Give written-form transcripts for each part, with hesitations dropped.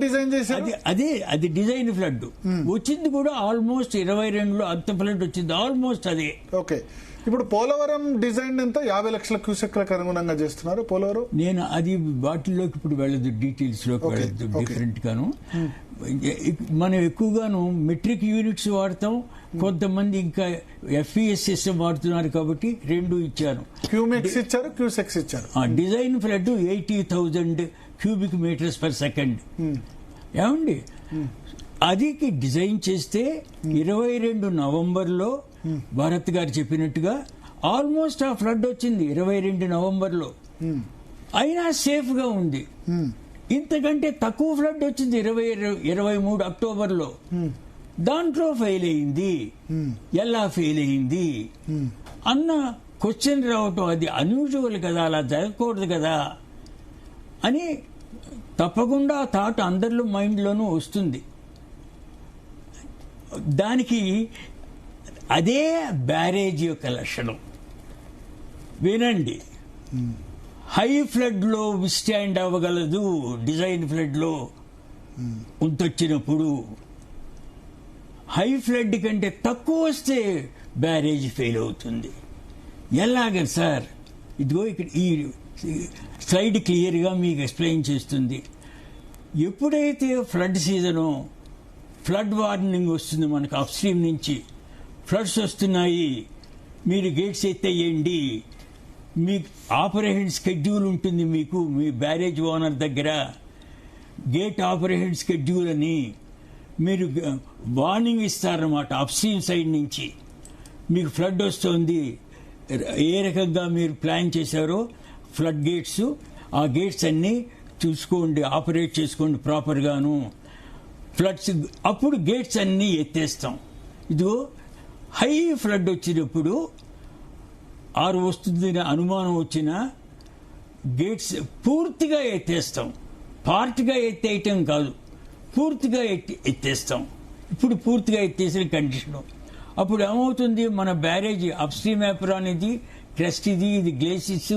Design చేశారు? అది design flood వచ్చింది కూడా ఆల్మోస్ట్ 22లో అంత ఫ్లడ్ వచ్చింది, ఆల్మోస్ట్ అదే. ఓకే, ఇప్పుడు పోలవరం డిజైన్ ఎంత 50 లక్షల క్యూసెక్లకు అనుగుణంగా చేస్తున్నారు పోలవరం? నేను అది వాటిల్లోకి ఇప్పుడు వెళ్ళదు, డీటెయిల్స్ లోకి వెళ్ళదు. డిఫరెంట్ గాను మనం ఎక్కువగాను మెట్రిక్ యూనిట్స్ వాడతాం, కొంతమంది ఇంకా FESS వాడుతున్నారు కాబట్టి రెండు ఇచ్చాను. క్యూమెక్స్ ఇచ్చారు, క్యూసెక్స్ ఇచ్చారు. Design flood 80,000 cubic metres per second. ఏమండి అది డిజైన్ చేస్తే 22 నవంబర్లో భారత్ గారు చెప్పినట్టుగా ఆల్మోస్ట్ ఆ ఫ్లడ్ వచ్చింది 22 నవంబర్లో. అయినా సేఫ్ గా ఉంది. ఇంతకంటే తక్కువ ఫ్లడ్ వచ్చింది 23 అక్టోబర్లో. దాంట్లో ఫెయిల్ అయింది. ఎలా ఫెయిల్ అయింది అన్న క్వశ్చన్ రావటం అది అన్యూజువల్ కదా, అలా జరగకూడదు కదా అని తప్పకుండా థాట్ అందరిలో మైండ్లోనూ వస్తుంది. దానికి అదే బ్యారేజ్ యొక్క లక్షణం. వినండి, హై ఫ్లడ్ లో విస్టాండ్ అవ్వగలదు. డిజైన్ ఫ్లడ్ లో ఉంటొచ్చినప్పుడు హై ఫ్లడ్ కంటే తక్కువ వస్తే బ్యారేజ్ ఫెయిల్ అవుతుంది. ఎలాగ సార్? ఇదిగో ఇక్కడ ఈ స్లైడ్ క్లియర్గా మీకు ఎక్స్ప్లెయిన్ చేస్తుంది. ఎప్పుడైతే ఫ్లడ్ సీజనో ఫ్లడ్ వార్నింగ్ వస్తుంది మనకు అప్ స్ట్రీమ్ నుంచి, ఫ్లడ్స్ వస్తున్నాయి, మీరు గేట్స్ ఎత్తేయండి, మీ ఆపరేషన్ స్కెడ్యూల్ ఉంటుంది మీకు మీ బ్యారేజ్ ఓనర్ దగ్గర. గేట్ ఆపరేషన్ స్కెడ్యూల్ అని మీరు వార్నింగ్ ఇస్తారన్నమాట అప్ స్ట్రీమ్ సైడ్ నుంచి. మీకు ఫ్లడ్ వస్తుంది, ఏ రకంగా మీరు ప్లాన్ చేశారో ఫ్లడ్ గేట్స్, ఆ గేట్స్ అన్నీ చూసుకోండి, ఆపరేట్ చేసుకోండి ప్రాపర్గాను. ఫ్లడ్స్ అప్పుడు గేట్స్ అన్నీ ఎత్తేస్తాం. ఇదిగో హై ఫ్లడ్ వచ్చినప్పుడు ఆరు వస్తుందని అనుమానం వచ్చినా గేట్స్ పూర్తిగా ఎత్తేస్తాం. పార్ట్గా ఎత్తేయటం కాదు, పూర్తిగా ఎత్తేస్తాం. ఇప్పుడు పూర్తిగా ఎత్తేసిన కండిషన్. అప్పుడు ఏమవుతుంది, మన బ్యారేజ్ అప్ స్ట్రీమ్ ఎప్రాన్ ఇది క్రెస్ట్, ఇది గ్లేసిస్,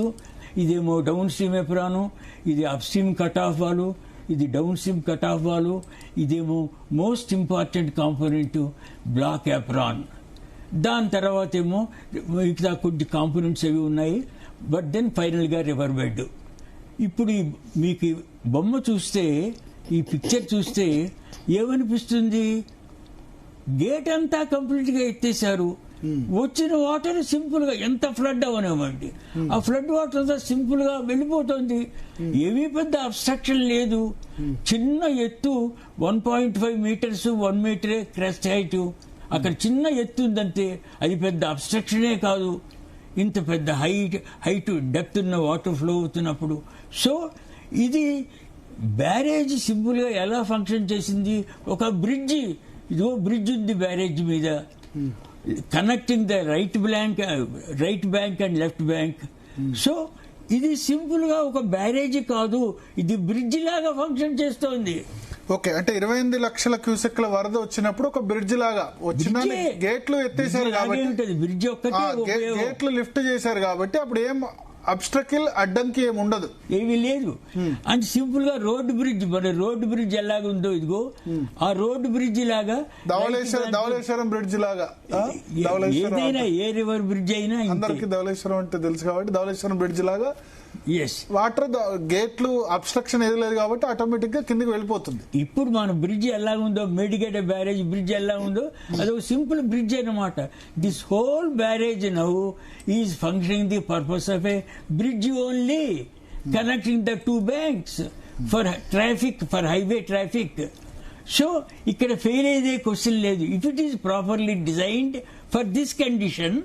ఇదేమో డౌన్ స్ట్రీమ్ ఎప్రాను, ఇది అప్ స్ట్రీమ్ కట్ ఆఫ్ వాలు, ఇది డౌన్ స్ట్రీమ్ కట్ ఆఫ్ వాలు, ఇదేమో most important component block apron. దాని తర్వాత ఏమో మిగతా కొద్ది కాంపోనెంట్స్ అవి ఉన్నాయి. బట్ దెన్ ఫైనల్గా రివర్ బెడ్. ఇప్పుడు మీకు బొమ్మ చూస్తే, ఈ పిక్చర్ చూస్తే ఏమనిపిస్తుంది? గేట్ అంతా కంప్లీట్గా ఎత్తేసారు, వచ్చిన వాటర్ సింపుల్ గా ఎంత ఫ్లడ్ అవనివ్వండి, ఆ ఫ్లడ్ వాటర్ అంతా సింపుల్ గా వెళ్ళిపోతుంది. ఏమీ పెద్ద అబ్స్ట్రక్షన్ లేదు. చిన్న ఎత్తు 1.5 మీటర్స్, 1 మీటరే క్రెస్ట్ హైట్. అక్కడ చిన్న ఎత్తు ఉందంటే అది పెద్ద అబ్స్ట్రక్షనే కాదు. ఇంత పెద్ద హైట్ డెప్త్ ఉన్న వాటర్ ఫ్లో అవుతున్నప్పుడు. సో ఇది బ్యారేజ్ సింపుల్ గా ఎలా ఫంక్షన్ చేసింది? ఒక బ్రిడ్జి, ఇదిగో బ్రిడ్జ్ ఉంది బ్యారేజ్ మీద, connecting the right bank and left bank. So ఇది సింపుల్ గా ఒక బ్యారేజ్ కాదు, ఇది బ్రిడ్జ్ లాగా ఫంక్షన్ చేస్తోంది. ఓకే, అంటే 28 లక్షల క్యూసెక్ల వరద వచ్చినప్పుడు ఒక బ్రిడ్జ్ లాగా వచ్చిందని గేట్లు ఎత్తేసారు కాబట్టి, బ్రిడ్జ్ ఒక్కటే గేట్లు లిఫ్ట్ చేశారు కాబట్టి అప్పుడు ఏం అబ్స్ట్రకిల్ అడ్డంకి ఏమి ఉండదు, ఏమీ లేదు. అంటే సింపుల్ గా రోడ్డు బ్రిడ్జ్, మన రోడ్డు బ్రిడ్జ్ ఎలాగుందో ఇదిగో ఆ రోడ్డు బ్రిడ్జ్ లాగా, ధవళేశ్వరం బ్రిడ్జ్ లాగా, ఏదైనా ఏ రివర్ బ్రిడ్జ్ అయినా అందరికి ధవళేశ్వరం అంటే తెలుసు కాబట్టి ధవళేశ్వరం బ్రిడ్జ్ లాగా వాటర్ గేట్లు అబ్స్ట్రక్షన్ ఏది లేదు కాబట్టి ఆటోమేటిక్ గా కిందకి వెళ్ళిపోతుంది. ఇప్పుడు మన బ్రిడ్జ్ ఎలా ఉందో, మేడిగడ్డ బ్యారేజ్ బ్రిడ్జ్ ఎలా ఉందో అది ఒక సింపుల్ బ్రిడ్జ్ అన్నమాట. This whole barrage now is functioning the purpose of A bridge only, connecting the two banks for traffic, for highway traffic. So ఇక్కడ ఫెయిల్ అయ్యే క్వశ్చన్ లేదు. If it is properly designed for this condition,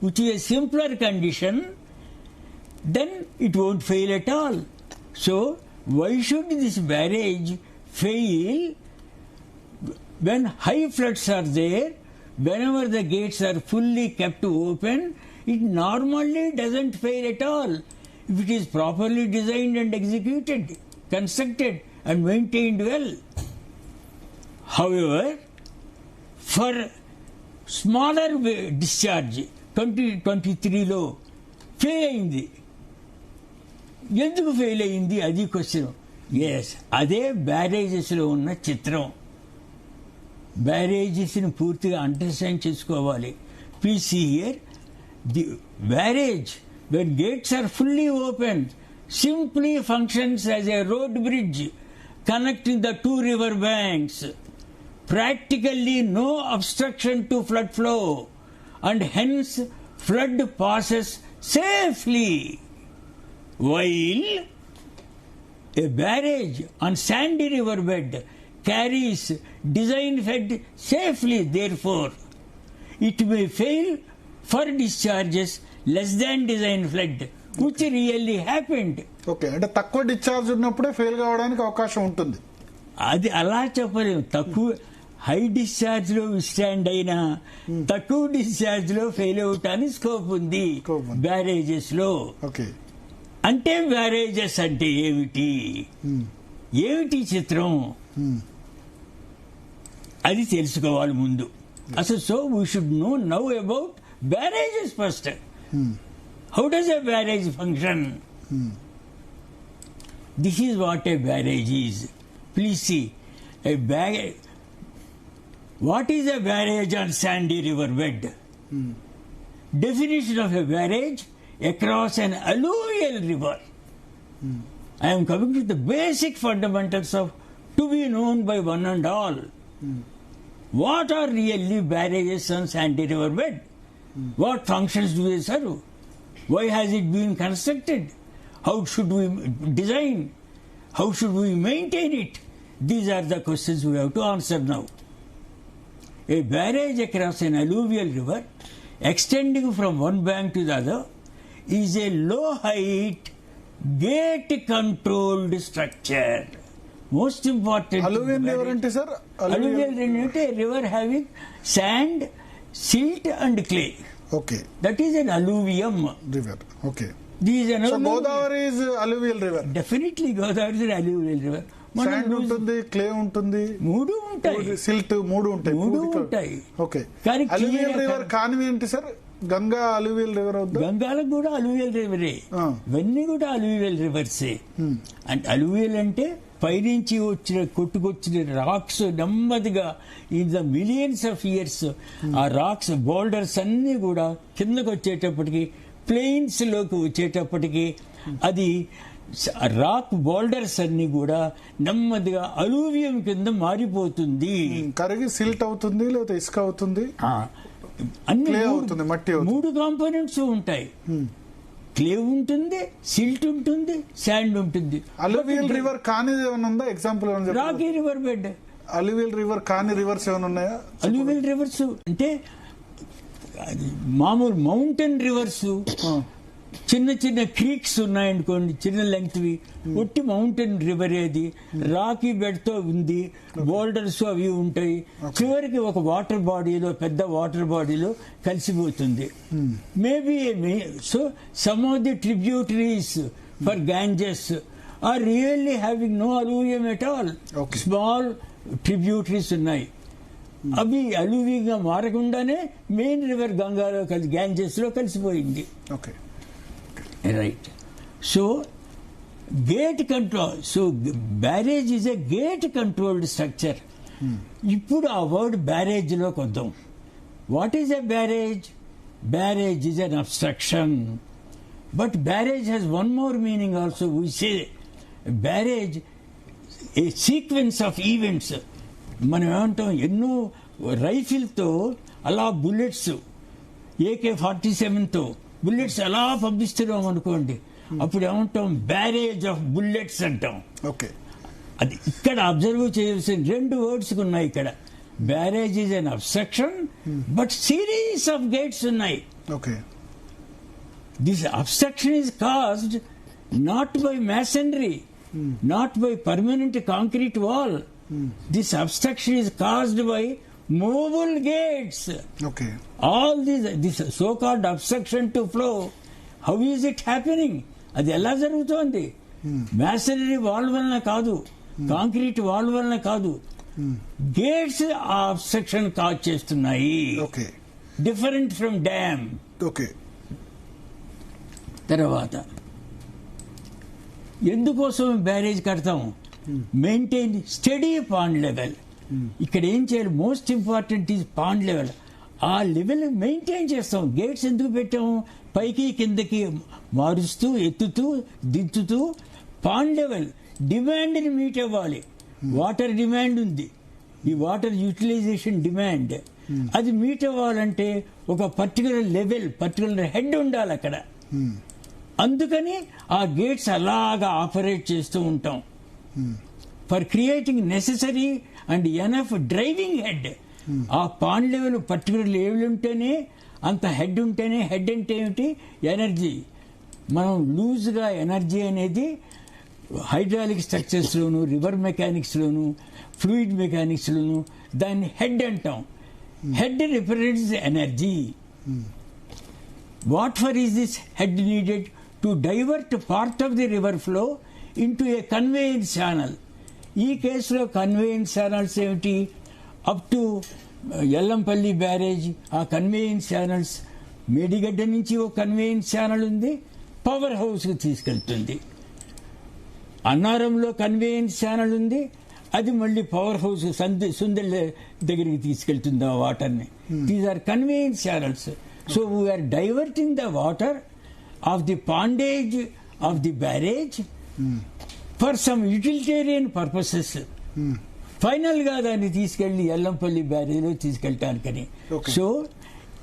which is a simpler condition, then it won't fail at all. So why should this barrage fail when high floods are there? Whenever the gates are fully kept open, it normally doesn't fail at all if it is properly designed and executed, constructed and maintained well. However, for smaller discharge 2023 లో fail అయింది. ఎందుకు fail అయింది అది question. Yes, అదే barrages లో ఉన్న చిత్రం. Barrages ని పూర్తిగా అండర్స్టాండ్ చేసుకోవాలి. Please see here the barrage when gates are fully open simply functions as a road bridge connecting the two river banks. Practically no obstruction to flood flow, and hence flood passes safely. While a barrage on sandy river bed carries design fed safely, therefore it may fail for discharges less than design flood, which really happened. Okay, అంటే తక్కువ discharge ఉన్నప్పుడే fail కావడానికి అవకాశం ఉంటుంది. అది అలా చెప్పలేము. తక్కువ హై డిశ్చార్జ్ లో స్టాండ్ అయినా తక్కువ డిశ్చార్జ్ లో ఫెయిల్ అవటానికి స్కోప్ ఉంది బ్యారేజెస్ లో. ఓకే, అంటే బ్యారేజెస్ అంటే ఏమిటి, ఏమిటి చిత్రం, అది తెలుసుకోవాలి ముందు అసలు. So we should know now about barrages first. How does a barrage function? This is what a barrage is. Please see. What is a barrage on sandy river bed? Definition of a barrage: across an alluvial river. I am coming to the basic fundamentals of to be known by one and all. What are really barrages on sandy river bed? What functions do they serve? Why has it been constructed? How should we design? How should we maintain it? These are the questions we have to answer now. A barrage across an alluvial river extending from one bank to the other is a low-height, gate-controlled structure. Most important. Alluvial river ante sir? Alluvial river, a river having sand, silt and clay. Okay. That is an alluvium river. Okay. This is an so Godavari is alluvial river. Definitely Godavari is an alluvial river. Sand ఉంటుంది, clay ఉంటుంది, మూడు ఉంటాయి, silt మూడు ఉంటాయి. Okay, alluvial river కానివి ఏంటి sir? Ganga alluvial river అవుతుంది. గంగాలకు కూడా అల్యూవియల్ రివరే, ఇవన్నీ కూడా అల్యూవియల్ రివర్సే. అంటే అల్యూవియల్ అంటే పైనుంచి కొట్టుకొచ్చిన రాక్స్ నెమ్మదిగా in the millions of years ఆ రాక్స్ బోల్డర్స్ అన్ని కూడా కిందకు వచ్చేటప్పటికి, ప్లెయిన్స్ లోకి వచ్చేటప్పటికి అది రాక్ బోల్డర్స్ అన్ని కూడా నెమ్మదిగా అలూవియం కింద మారిపోతుంది, కరిగి సిల్ట్ అవుతుంది లేదా ఇసుక అవుతుంది, అన్ని అవుతుంది, మట్టి. మూడు కాంపోనెంట్స్ ఉంటాయి. క్లే ఉంటుంది, సిల్ట్ ఉంటుంది, శాండ్ ఉంటుంది. అల్యూవియల్ రివర్ కానిది ఏమైనా ఉందా? Example Rocky river bed. Alluvial river కాని రివర్స్ ఏమైనా ఉన్నాయా? అల్యూవియల్ రివర్స్ అంటే మామూలు మౌంటైన్ రివర్స్, చిన్న చిన్న క్రీక్స్ ఉన్నాయనుకోండి, చిన్న లెంగ్త్వి, ఒట్టి మౌంటైన్ రివర్ ఏది, రాకీ బెడ్ తో ఉంది, బోల్డర్స్ అవి ఉంటాయి, చివరికి ఒక వాటర్ బాడీలో, పెద్ద వాటర్ బాడీలో కలిసిపోతుంది. Maybe so some of the tributaries for Ganges are really having no alluvium at all. Small tributaries ఉన్నాయి, అవి అలూవియంగా మారకుండానే మెయిన్ రివర్ గంగాలో గాంజెస్ లో కలిసిపోయింది. Okay, right. So gate control, so barrage is a gate controlled structure. ఇప్పుడు ఆ word barrage లోకి వద్దాం. What is a barrage? Barrage is an obstruction, but barrage has one more meaning also. We say barrage a sequence of events. మనం ఏమంటాం, ఎన్నో రైఫిల్తో అలా bullets, AK-47తో bullets అలా పంపిస్తున్నాం అనుకోండి, అప్పుడు ఏమంటాం, బ్యారేజ్ ఆఫ్ బుల్లెట్స్ అంటాం. ఓకే, అది ఇక్కడ అబ్జర్వ్ చేయాల్సిన రెండు వర్డ్స్ ఉన్నాయి ఇక్కడ. Barrage is an obstruction, but series of gates ఉన్నాయి. Okay, this obstruction is caused not by masonry, not by permanent concrete wall. This obstruction is caused by movable gates. Okay. All this so-called obstruction to flow, how is it happening? అది ఎలా జరుగుతోంది? masonry wall వలన కాదు, concrete wall వలన కాదు, gates ఆ obstruction cause చేస్తున్నాయి. Okay, different from dam. Okay, తర్వాత ఎందుకోసం బ్యారేజ్ కడతాం? Maintain steady pond level. ఇక్కడ ఏం చేయాలి, most important is pond level. ఆ లెవెల్ మెయింటైన్ చేస్తాం. గేట్స్ ఎందుకు పెట్టాము, పైకి కిందకి మారుస్తూ ఎత్తుతూ దించుతూ పాండ్ లెవెల్ డిమాండ్ని మీట్ అవ్వాలి. వాటర్ డిమాండ్ ఉంది, ఈ వాటర్ యూటిలైజేషన్ డిమాండ్, అది మీట్ అవ్వాలంటే ఒక పర్టికులర్ లెవెల్, పర్టికులర్ హెడ్ ఉండాలి అక్కడ. అందుకని ఆ గేట్స్ అలాగా ఆపరేట్ చేస్తూ ఉంటాం for creating necessary and enough driving head. ఆ పాండ్ లెవెల్ పర్టికులర్ లెవెల్ ఉంటేనే, అంత హెడ్ ఉంటేనే, హెడ్ అంటే ఏమిటి, ఎనర్జీ. మనం లూజ్గా ఎనర్జీ అనేది హైడ్రాలిక్ స్ట్రక్చర్స్లోను, రివర్ మెకానిక్స్లోను, ఫ్లూయిడ్ మెకానిక్స్లోను దాన్ని హెడ్ అంటాం. Head represents energy. What for is this head needed to divert part of the river flow into a conveyance channel. ఈ కేసులో కన్వేయన్స్ ఛానల్స్ ఏమిటి, అప్ టు ఎల్లంపల్లి బ్యారేజ్ ఆ conveyance channels. Medigadda నుంచి ఒక conveyance channel ఉంది, power హౌస్కి తీసుకెళ్తుంది. అన్నారంలో కన్వేయన్స్ ఛానల్ ఉంది, అది మళ్ళీ పవర్ హౌస్ సుందెల్ దగ్గరికి తీసుకెళ్తుంది ఆ వాటర్ని. These are conveyance channels. So we are diverting the water of the pondage of the barrage for some utilitarian purposes. Final గా దాన్ని తీసుకెళ్లి ఎల్లంపల్లి బ్యారేజ్లో తీసుకెళ్ళటానికని. So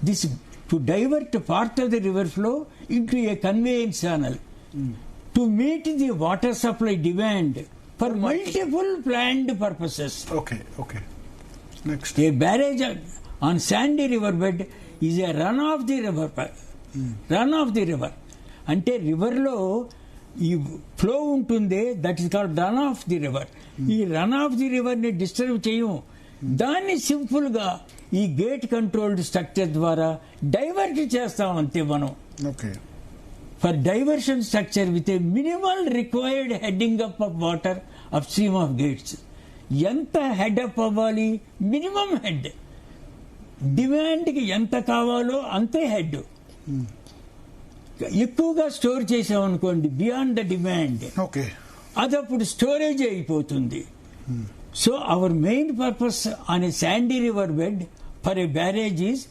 this to divert part of the river flow into a conveyance channel to meet the water supply demand for multiple planned purposes. Okay. Next. A barrage on sandy riverbed is a run of the river. Run of the river. అంటే రివర్లో ఈ flow ఉంటుంది, that is called run of the river. ఈ run of the రివర్ని disturb చేయము, దాన్ని సింపుల్గా ఈ gate controlled structure ద్వారా divert చేస్తాం అంతే మనం. Okay. For diversion structure with a minimal required heading up of water upstream of gates. ఎంత హెడ్ అప్ అవ్వాలి, మినిమం హెడ్. డిమాండ్కి ఎంత కావాలో అంతే హెడ్. ఎక్కువగా స్టోర్ చేసామనుకోండి బియాండ్ ద డిమాండ్, అది అప్పుడు స్టోరేజ్ అయిపోతుంది. So our main purpose on a Sandy river bed for a barrage is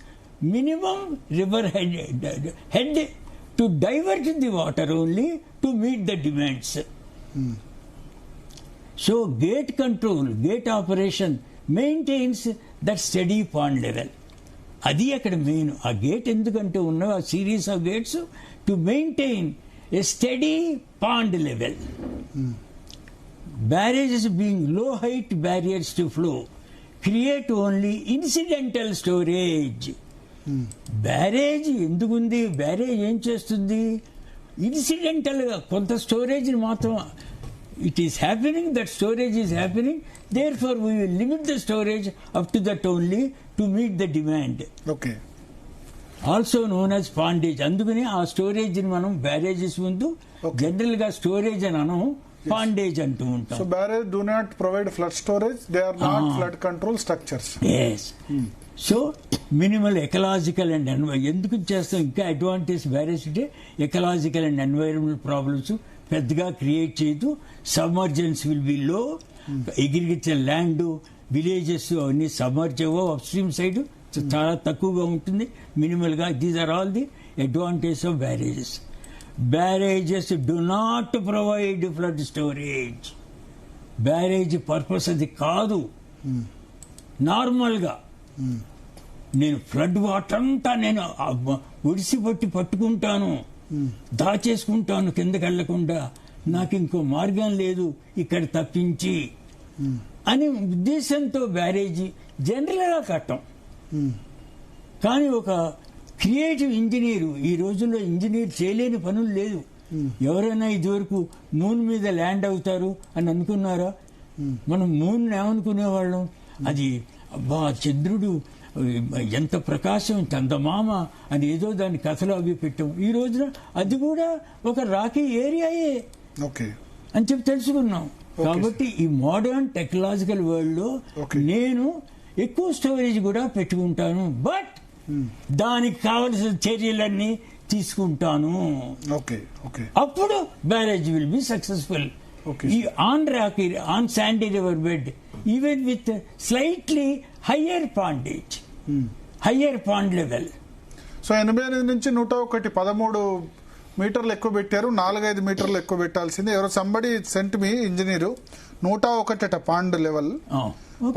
minimum river head to divert the water only to meet the demands. So gate control, gate operation maintains that steady pond level. అది అక్కడ main. ఆ gate ఎందుకంటే ఉన్న ఆ series of gates to maintain a steady pond level. Barrages being low height barriers to flow create only incidental storage. Barrage ఎందుకుంది, barrage ఏం చేస్తుంది, ఇన్సిడెంటల్గా కొంత స్టోరేజ్ని మాత్రం. It is happening, that storage is happening, therefore we will limit the storage up to that only to meet the demand. Okay. Also known as pondage. అందుకని ఆ స్టోరేజ్ని మనం బ్యారేజెస్ ముందు జనరల్గా స్టోరేజ్ అని అనం, పాండేజ్ అంటూ ఉంటాం. So barrage do not provide flood storage, they are not flood control structures. Yes. So minimal ecological and ఎందుకు చేస్తాం, ఇంకా అడ్వాంటేజ్ బ్యారేజ్ అంటే ఎకలాజికల్ అండ్ ఎన్వైరన్మెంటల్ ప్రాబ్లమ్స్ పెద్దగా క్రియేట్ చేయదు. Submergence will be low, agriculture land, villages అవన్నీ submerge అవ్వవు. Upstream side చాలా తక్కువగా ఉంటుంది, మినిమల్గా. These are all the advantage of barrages. Barrages do not provide flood storage. Barrage purpose అది కాదు. నార్మల్గా నేను ఫ్లడ్ వాటర్ అంతా నేను ఒడిసి పట్టుకుంటాను, దాచేసుకుంటాను కిందకి వెళ్లకుండా, నాకు ఇంకో మార్గం లేదు ఇక్కడ తప్పించి అని ఉద్దేశంతో బ్యారేజీ జనరల్గా కట్టం. కానీ ఒక క్రియేటివ్ ఇంజనీరు, ఈ రోజుల్లో ఇంజనీర్ చేయలేని పనులు లేదు. ఎవరైనా ఇదివరకు మూన్ మీద ల్యాండ్ అవుతారు అని అనుకున్నారా? మనం మూన్ ఏమనుకునేవాళ్ళం, అది అబ్బా చంద్రుడు ఎంత ప్రకాశం, చందమామ అని ఏదో దాని కథలు అవి పెట్టాం. ఈ రోజున అది కూడా ఒక రాకీ ఏరియాయే అని చెప్పి తెలుసుకున్నాం. కాబట్టి ఈ మోడర్న్ టెక్నాలజికల్ వరల్డ్ లో నేను ఎక్కువ స్టోరేజ్ కూడా పెట్టుకుంటాను, బట్ దానికి కావలసిన చర్యలన్నీ తీసుకుంటాను. అప్పుడు barrage will be successful. Okay. On sandy river bed, even with slightly higher pondage, higher pond level. So 88 నుంచి 113 మీటర్లు ఎక్కువ పెట్టారు, 4-5 మీటర్లు ఎక్కువ పెట్టాల్సింది. ఎవరో somebody sent me engineer 101 pond level.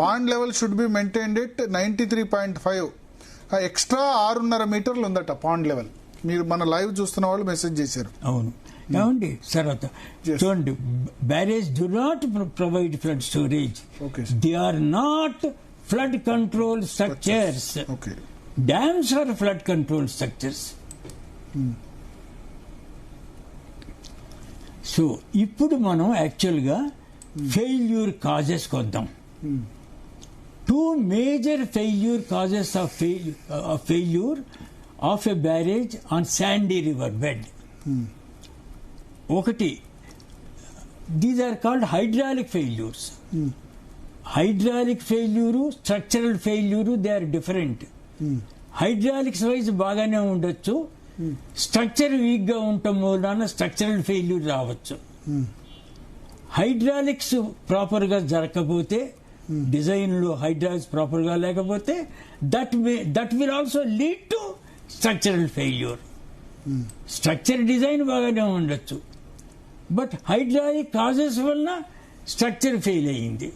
Pond level should be maintained it 93.5. Extra 6.5 మీటర్లు ఉందట పాండ్ లెవెల్. మీరు మన లైవ్ చూస్తున్న వాళ్ళు మెసేజ్ చేశారు. అవును ఏమండి తర్వాత చూడండి, barrage do not provide flood storage. They are not flood control structures. Dams are flood control structures. So ఇప్పుడు మనం యాక్చువల్గా ఫెయిల్యూర్ కాజెస్ కొద్దాం. 2 major failure causes of failure of a barrage on sandy river bed. ఒకటి, these are called hydraulic failures. Hydraulic failure, structural failure, they are different. Hydraulics wise బాగానే ఉండొచ్చు, structure weak గా ఉండటం మూలన స్ట్రక్చరల్ ఫెయిల్యూర్ రావచ్చు. Hydraulics proper గా జరగకపోతే, design లో హైడ్రాలిక్స్ ప్రాపర్ గా లేకపోతే, that will also lead to structural failure. Structure design బాగానే ఉండొచ్చు, బట్ హైడ్రాలిక్ కాజెస్ వలన స్ట్రక్చర్ ఫెయిల్ అయ్యింది.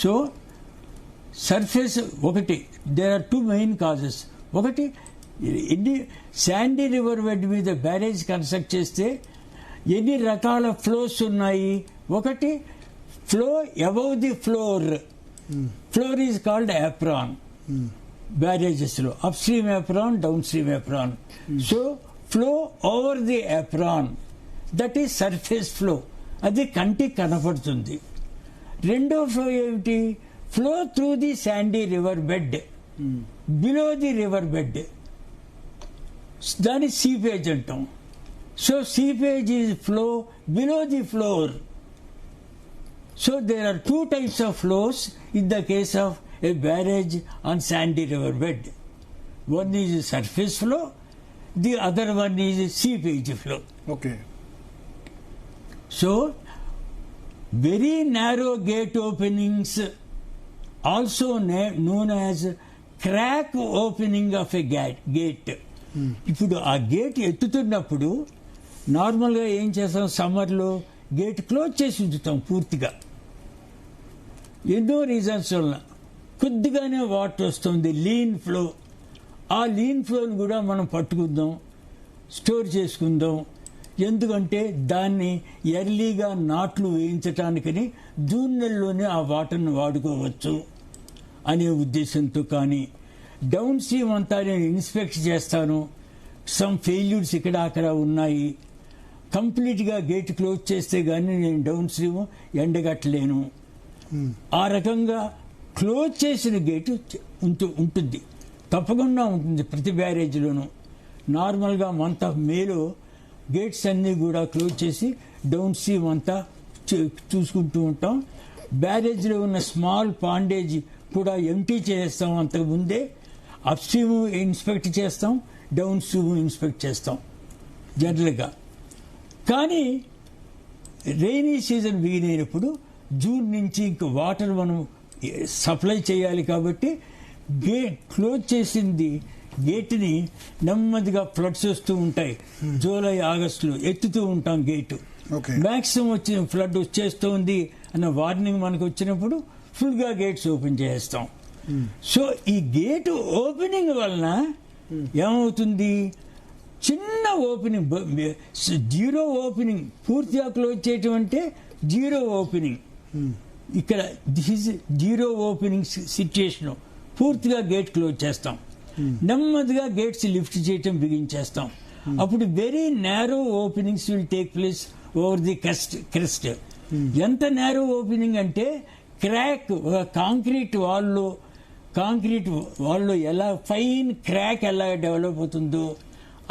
సో సర్ఫేస్ ఒకటి, దేర్ ఆర్ 2 మెయిన్ కాజెస్. ఒకటి, శాండీ రివర్ బెడ్ మీద బ్యారేజ్ కన్స్ట్రక్ట్ చేస్తే ఎన్ని రకాల ఫ్లోస్ ఉన్నాయి. ఒకటి, flow above the floor. Floor is called apron. Barrages లో upstream apron, downstream apron. So flow over the apron, that is surface flow. అది కంటికి కనపడుతుంది. రెండో ఫ్లో ఏమిటి? Flow through the sandy river bed, below the river bed. దాని seepage అంటాం. So seepage is flow below the floor. So there are 2 types of flows in the case of a barrage on sandy river bed. One is surface flow, the other one is seepage flow. Okay. So very narrow gate openings, also known as crack opening of a gate. ఇప్పుడు ఆ gate ఎత్తుతున్నప్పుడు నార్మల్గా ఏం చేస్తాం, సమ్మర్లో gate close చేసి ఉంచుతాం పూర్తిగా. ఎన్నో రీజన్స్ వలన కొద్దిగానే వాటర్ వస్తుంది, లీన్ ఫ్లో. ఆ లీన్ ఫ్లోని కూడా మనం పట్టుకుందాం, స్టోర్ చేసుకుందాం. ఎందుకంటే దాన్ని ఎర్లీగా నాట్లు వేయించటానికని జూన్ నెలలోనే ఆ వాటర్ని వాడుకోవచ్చు అనే ఉద్దేశంతో. కానీ డౌన్ స్ట్రీమ్ అంతా నేను ఇన్స్పెక్ట్ చేస్తాను, సమ్ ఫెయిల్యూర్స్ ఇక్కడ అక్కడ ఉన్నాయి, కంప్లీట్గా గేట్ క్లోజ్ చేస్తే కానీ నేను డౌన్ స్ట్రీమ్ ఎండగట్టలేను. ఆ రకంగా క్లోజ్ చేసిన గేటు ఉంటుంది, తప్పకుండా ఉంటుంది ప్రతి బ్యారేజ్లోనూ. నార్మల్గా మంత్ ఆఫ్ మేలో గేట్స్ అన్నీ కూడా క్లోజ్ చేసి డౌన్ స్ట్రీమ్ అంతా చూసుకుంటూ ఉంటాం. బ్యారేజ్లో ఉన్న స్మాల్ పాండేజ్ కూడా ఎంటీ చేస్తాం. అంతకుముందే అప్ స్ట్రీమ్ ఇన్స్పెక్ట్ చేస్తాం, డౌన్ స్ట్రీమ్ ఇన్స్పెక్ట్ చేస్తాం జనరల్గా. కానీ రెయినీ సీజన్ బిగిన్ అయినప్పుడు జూన్ నుంచి ఇంక వాటర్ మనం సప్లై చేయాలి కాబట్టి గేట్ క్లోజ్ చేసింది గేట్ని నెమ్మదిగా ఫ్లడ్స్ వస్తూ ఉంటాయి. జూలై ఆగస్టులో ఎత్తుతూ ఉంటాం గేటు. మ్యాక్సిమం వచ్చిన ఫ్లడ్ వచ్చేస్తోంది అన్న వార్నింగ్ మనకు వచ్చినప్పుడు ఫుల్గా గేట్స్ ఓపెన్ చేస్తాం. సో ఈ గేటు ఓపెనింగ్ వలన ఏమవుతుంది, చిన్న ఓపెనింగ్, జీరో ఓపెనింగ్. పూర్తిగా క్లోజ్ చేయటం అంటే జీరో ఓపెనింగ్. ఇక్కడ దిస్ జీరో ఓపెనింగ్ సిచ్యుయేషన్. పూర్తిగా గేట్ క్లోజ్ చేస్తాం, నెమ్మదిగా గేట్స్ లిఫ్ట్ చేయటం బిగించేస్తాం. అప్పుడు very narrow openings will take place over the crest. ఎంత నేరో ఓపెనింగ్ అంటే క్రాక్, ఒక కాంక్రీట్ వాల్లో ఎలా ఫైన్ క్రాక్ ఎలా డెవలప్ అవుతుందో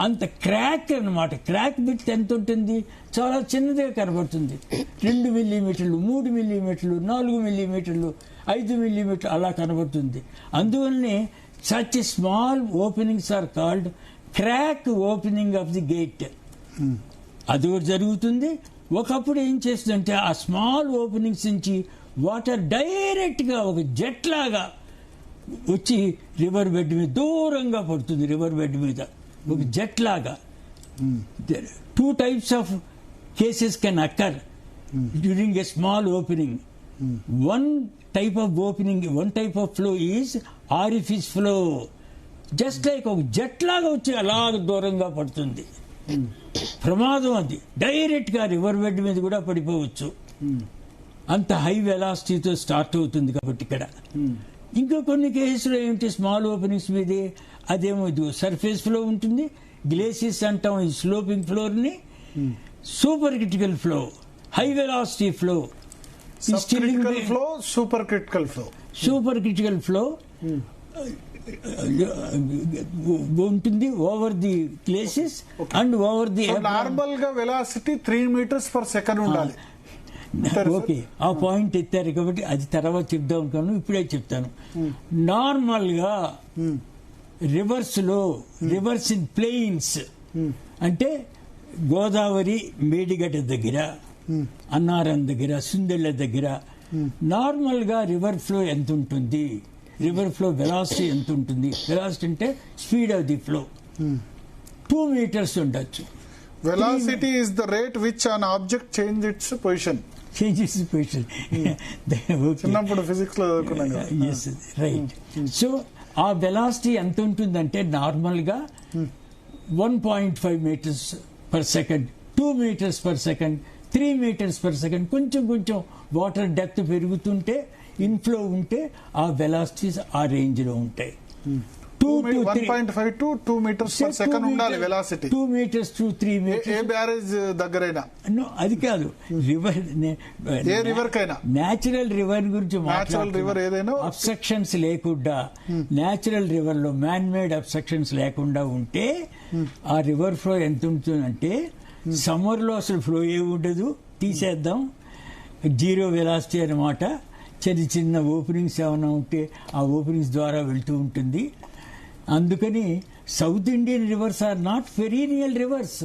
అంత క్రాక్ అన్నమాట. క్రాక్ బిట్ ఎంత ఉంటుంది, చాలా చిన్నదిగా కనబడుతుంది. 2 మిల్లీమీటర్లు, 3 మిల్లీమీటర్లు, 4 మిల్లీమీటర్లు, 5 మిల్లీమీటర్లు అలా కనబడుతుంది. అందువల్లనే such small openings are called crack opening of the gate. అది ఒకటి జరుగుతుంది. ఒకప్పుడు ఏం చేస్తుందంటే ఆ స్మాల్ ఓపెనింగ్స్ నుంచి వాటర్ డైరెక్ట్గా ఒక జెట్ లాగా వచ్చి రివర్ బెడ్ మీద దూరంగా పడుతుంది. రివర్ బెడ్ మీద ఒక జెట్ లాగా. 2 types of cases can occur during a small opening. One type of opening, one type of flow is orifice flow. Just like ఒక జెట్ లాగా వచ్చి అలాగ దూరంగా పడుతుంది. ప్రమాదం అది. డైరెక్ట్ గా రివర్ బెడ్ మీద కూడా పడిపోవచ్చు. అంత హై వెలాసిటీతో స్టార్ట్ అవుతుంది కాబట్టి ఇక్కడ. ఇంకా కొన్ని కేసులో ఏంటి స్మాల్ ఓపెనింగ్స్ మీదే అదేమో సర్ఫేస్ ఫ్లో ఉంటుంది. గ్లేసియస్ అంటాం ఈ స్లోపింగ్ ఫ్లోర్ ని. Super critical flow, high velocity flow, flow, super critical flow. Super critical flow ఉంటుంది over the glacis and over the. Normal గా వెలాసిటీ 3 meters per second ఉండాలి. Okay, ఆ పాయింట్ ఎత్తారు కాబట్టి అది తర్వాత చెప్దాం అనుకున్నాను, ఇప్పుడే చెప్తాను. నార్మల్ గా రివర్స్ లో, రివర్స్ ఇన్ ప్లెయిన్స్ అంటే గోదావరి మేడిగడ్డ దగ్గర, అన్నారం దగ్గర, సుందెళ్ల దగ్గర నార్మల్ గా రివర్ ఫ్లో ఎంత ఉంటుంది, రివర్ ఫ్లో వెలాసిటీ ఎంత ఉంటుంది. వెలాసిటీ అంటే speed of the flow 2 meters ఉండొచ్చు. Velocity is the rate which an object change it's position. చిన్నప్పుడు ఫిజిక్స్ లో రైట్. సో ఆ వెలాసిటీ ఎంత ఉంటుందంటే నార్మల్ గా 1.5 meters per second, 2 meters per second, 3 meters per second. కొంచెం కొంచెం వాటర్ డెప్త్ పెరుగుతుంటే, ఇన్ఫ్లో ఉంటే ఆ వెలాసిటీస్ ఆ రేంజ్ లో ఉంటాయి. 1.5 to 2 meters per second ఉండాలి velocity. 2 meters to 3 meters. A barrage దగ్గరైనా అది కాదు, రివర్ ఏ రివర్ కైనా. నేచురల్ రివర్ గురించి నేచురల్ రివర్ ఏదైనా అబ్స్ట్రక్షన్స్ లేకుండా, నేచురల్ రివర్ లో మ్యాన్ మేడ్ అబ్స్ట్రక్షన్స్ లేకుండా ఉంటే ఆ రివర్ ఫ్లో ఎంత ఉంటుందంటే, సమ్మర్ లో అసలు ఫ్లో ఏ ఉండదు, తీసేద్దాం, 0 వెలాసిటీ అన్నమాట. చిన్న చిన్న ఓపెనింగ్స్ ఏమైనా ఉంటే ఆ ఓపెనింగ్స్ ద్వారా వెళ్తూ ఉంటుంది. అందుకని South Indian rivers are not perennial rivers.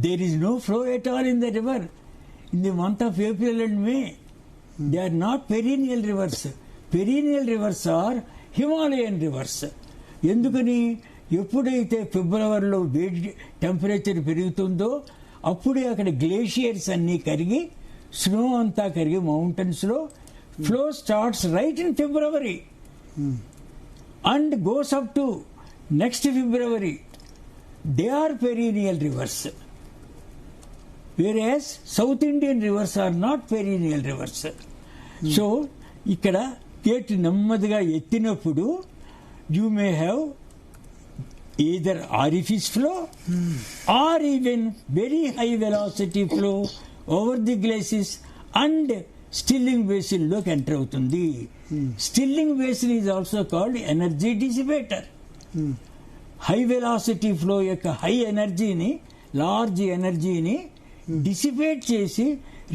There is no flow at all in the river in the month of April and May. They are not perennial rivers. Perennial rivers are Himalayan rivers. ఎందుకని, ఎప్పుడైతే ఫిబ్రవరిలో వేడి temperature పెరుగుతుందో అప్పుడే అక్కడ glaciers అన్నీ కరిగి, snow అంతా కరిగి మౌంటైన్స్ లో flow starts right in February and goes up to next February. They are perennial rivers, whereas South Indian rivers are not perennial rivers. So ikkada gate నెమ్మదిగా ఎత్తినప్పుడు you may have either orifice flow or even very high velocity flow over the glaciers and stilling basin లోకి enter అవుతుంది. Stilling basin is also called energy dissipator. High velocity flow యొక్క high ఎనర్జీని, large ఎనర్జీని dissipate చేసి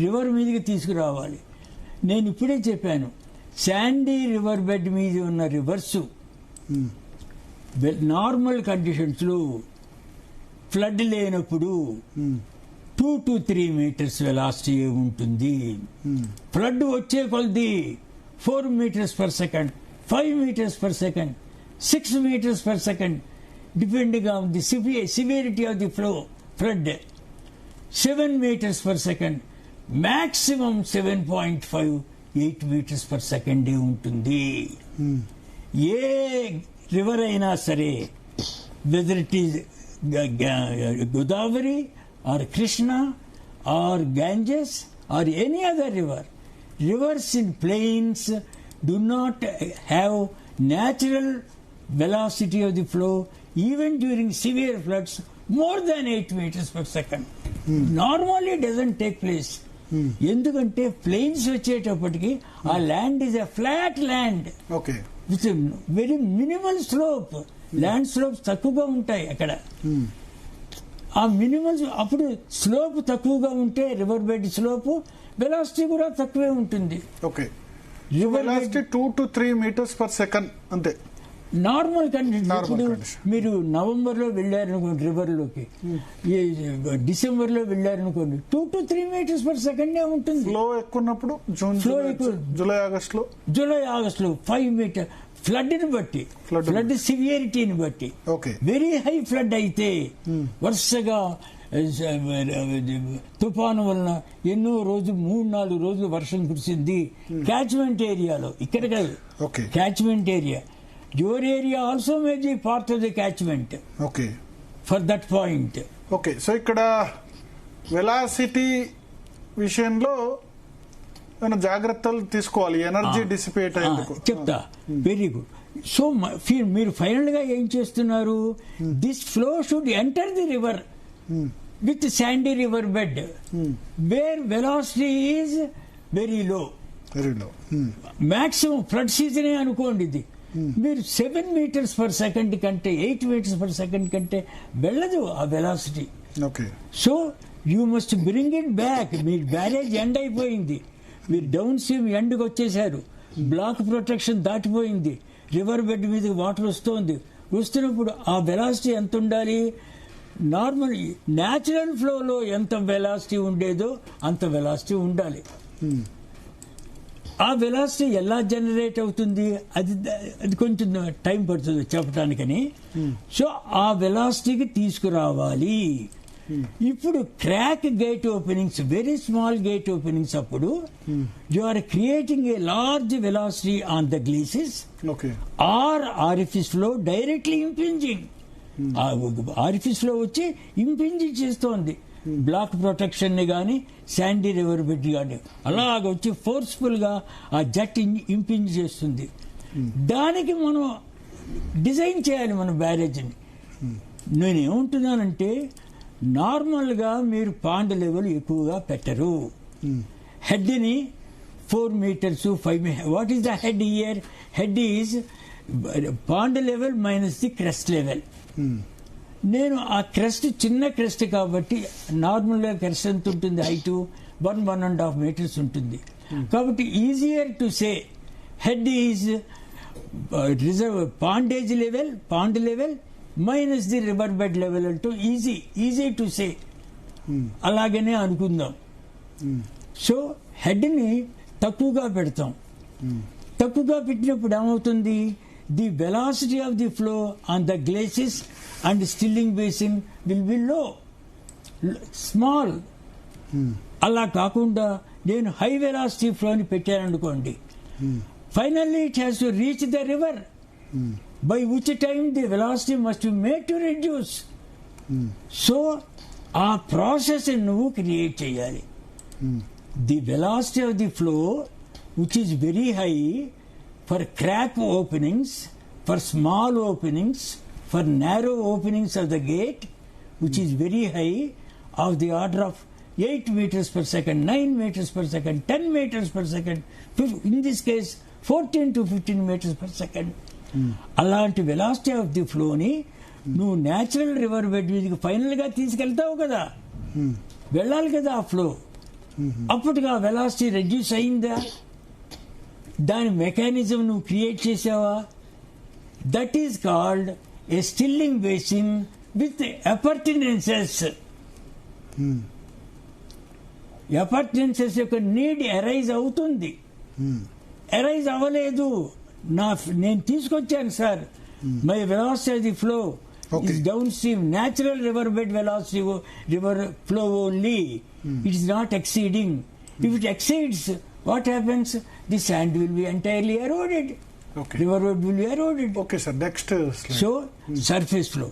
river మీదకి తీసుకురావాలి. నేను ఇప్పుడే చెప్పాను, శాండీ రివర్ బెడ్ మీద ఉన్న రివర్స్ నార్మల్ కండిషన్స్ లో ఫ్లడ్ లేనప్పుడు 2 to 3 meters వెలాసిటీ ఉంటుంది. ఫ్లడ్ వచ్చే కొలది 4 meters per second, 5 meters per second, 6 meters per second, depending on the severity of the flow. Flood 7 meters per second, maximum 7.58 meters per second ఉంటుంది. ఏ river అయినా సరే, whether it is Godavari or Krishna or Ganges or any other river. Rivers in plains do not have natural velocity of the flow even during severe floods more than 8 meters per second. Normally doesn't take place. ఎందుకంటే plains వచ్చేటప్పటికి ఆ land is a flat land with very minimal slope. Land slopes తక్కువగా ఉంటాయి అక్కడ. ఆ minimal అప్పుడు slope తక్కువగా ఉంటే రివర్ బెడ్ స్లోప్ వెలాసిటీ కూడా తక్కువే ఉంటుంది. Okay, velocity 2 to 3 meters per second అంతే. Normal condition. Normal ఇప్పుడు condition. మీరు నవంబర్లో వెళ్ళారనుకోండి రివర్లోకి, డిసెంబర్లో వెళ్ళారనుకోండి 2 to 3 meters per second ఉంటుంది. ఫ్లో ఎక్కువ ఉన్నప్పుడు Flow ఎక్కువ. జూలై ఆగస్ట్ లో జూలై ఆగస్టులో 5 meter ఫ్లడ్ని బట్టి, ఫ్లడ్ సివియరిటీని బట్టి, ఓకే వెరీ హై ఫ్లడ్ అయితే వరుసగా తుఫాను వలన ఎన్నో రోజులు 3-4 రోజులు వర్షం కురిసింది క్యాచ్మెంట్ ఏరియాలో, ఇక్కడ కాదు, okay catchment area. Your area also may be part of the catchment okay for that point. Okay. So ఇక్కడ వెలాసిటీ విషయంలో ఏమైనా జాగ్రత్తలు తీసుకోవాలి, ఎనర్జీ డిసిపేట్ అయ్యేందుకు. చెప్తా, వెరీ గుడ్. సో మీరు ఫైనల్ గా ఏం చేస్తున్నారు, this flow should enter the river with sandy river bed where velocity is very low. Very low. Maximum flood సీజనే అనుకోండి ఇది. మీరు 7 meters per second కంటే 8 meters per second కంటే వెళ్ళదు ఆ velocity. Okay. So you must bring it back. Me barrage end అయిపోయింది, మీరు డౌన్ స్ట్రీమ్ ఎండ్కి వచ్చేసారు, బ్లాక్ ప్రొటెక్షన్ దాటిపోయింది, రివర్ బెడ్ మీద వాటర్ వస్తుంది. వస్తున్నప్పుడు ఆ వెలాసిటీ ఎంత ఉండాలి, నార్మల్ న్యాచురల్ ఫ్లోలో ఎంత వెలాసిటీ ఉండేదో అంత వెలాసిటీ ఉండాలి. ఆ వెలాసిటీ ఎలా జనరేట్ అవుతుంది అది కొంచెం టైం పడుతుంది చెప్పడానికని. సో ఆ వెలాసిటీకి తీసుకురావాలి. ఇప్పుడు crack gate openings, very small gate openings అప్పుడు you are creating a large velocity on the glacis or orifice flow directly impinging. Orifice లో వచ్చి ఇంపింజ్ చేస్తోంది బ్లాక్ ప్రొటెక్షన్ ని గాని శాండీ రివర్ బెడ్ గాని, అలాగ వచ్చి ఫోర్స్ఫుల్ గా ఆ జట్ ఇంపింజ్ చేస్తుంది. దానికి మనం డిజైన్ చేయాలి మన బ్యారేజ్ని. నేనేమంటున్నానంటే నార్మల్ గా మీరు పాండ్ లెవెల్ ఎక్కువగా పెట్టరు. హెడ్ ని 4 meters 5 meters. What is the head here? Head is pond level minus the crest level. నేను ఆ క్రెస్ట్ చిన్న క్రెస్ట్ కాబట్టి నార్మల్గా క్రెస్ట్ ఎంత ఉంటుంది, హైట్ 1.5 meters ఉంటుంది. కాబట్టి easier to say head is reserve pondage level, pond level minus the river bed level అంటూ ఈజీ టు సే. అలాగనే అనుకుందాం. సో హెడ్ని తక్కువగా పెడతాం. తక్కువగా పెట్టినప్పుడు ఏమవుతుంది, the velocity of the flow on the glacis and stilling basin will be low, small. అలా కాకుండా నేను హై వెలాసిటీ ఫ్లోని పెట్టాననుకోండి, finally it has to reach the river, by which time the velocity must be made to reduce. So ఆ process నువ్వు create చేయాలి. The velocity of the flow which is very high for crack openings, for small openings, for narrow openings of the gate which is very high of the order of 8 meters per second, 9 meters per second, 10 meters per second, in this case 14 to 15 meters per second. అలాంటి velocity of the ఫ్లోని నువ్వు natural river bed మీదకి final గా తీసుకెళ్తావు కదా, వెళ్ళాలి కదా ఆ flow. అప్పటిగా velocity reduce అయిందా, దాని మెకానిజం నువ్వు క్రియేట్ చేసావా? That is called a stilling basin with appurtenances. Appurtenances యొక్క నీడ్ అరైజ్ అవుతుంది. అరైజ్ అవ్వలేదు, నేను తీసుకొచ్చాను sir. My velocity of the flow is downstream, natural river bed velocity, river flow only. It is not exceeding. If it exceeds, what happens? The sand will be entirely eroded. River bed will be eroded. Okay sir, next slide. So surface flow.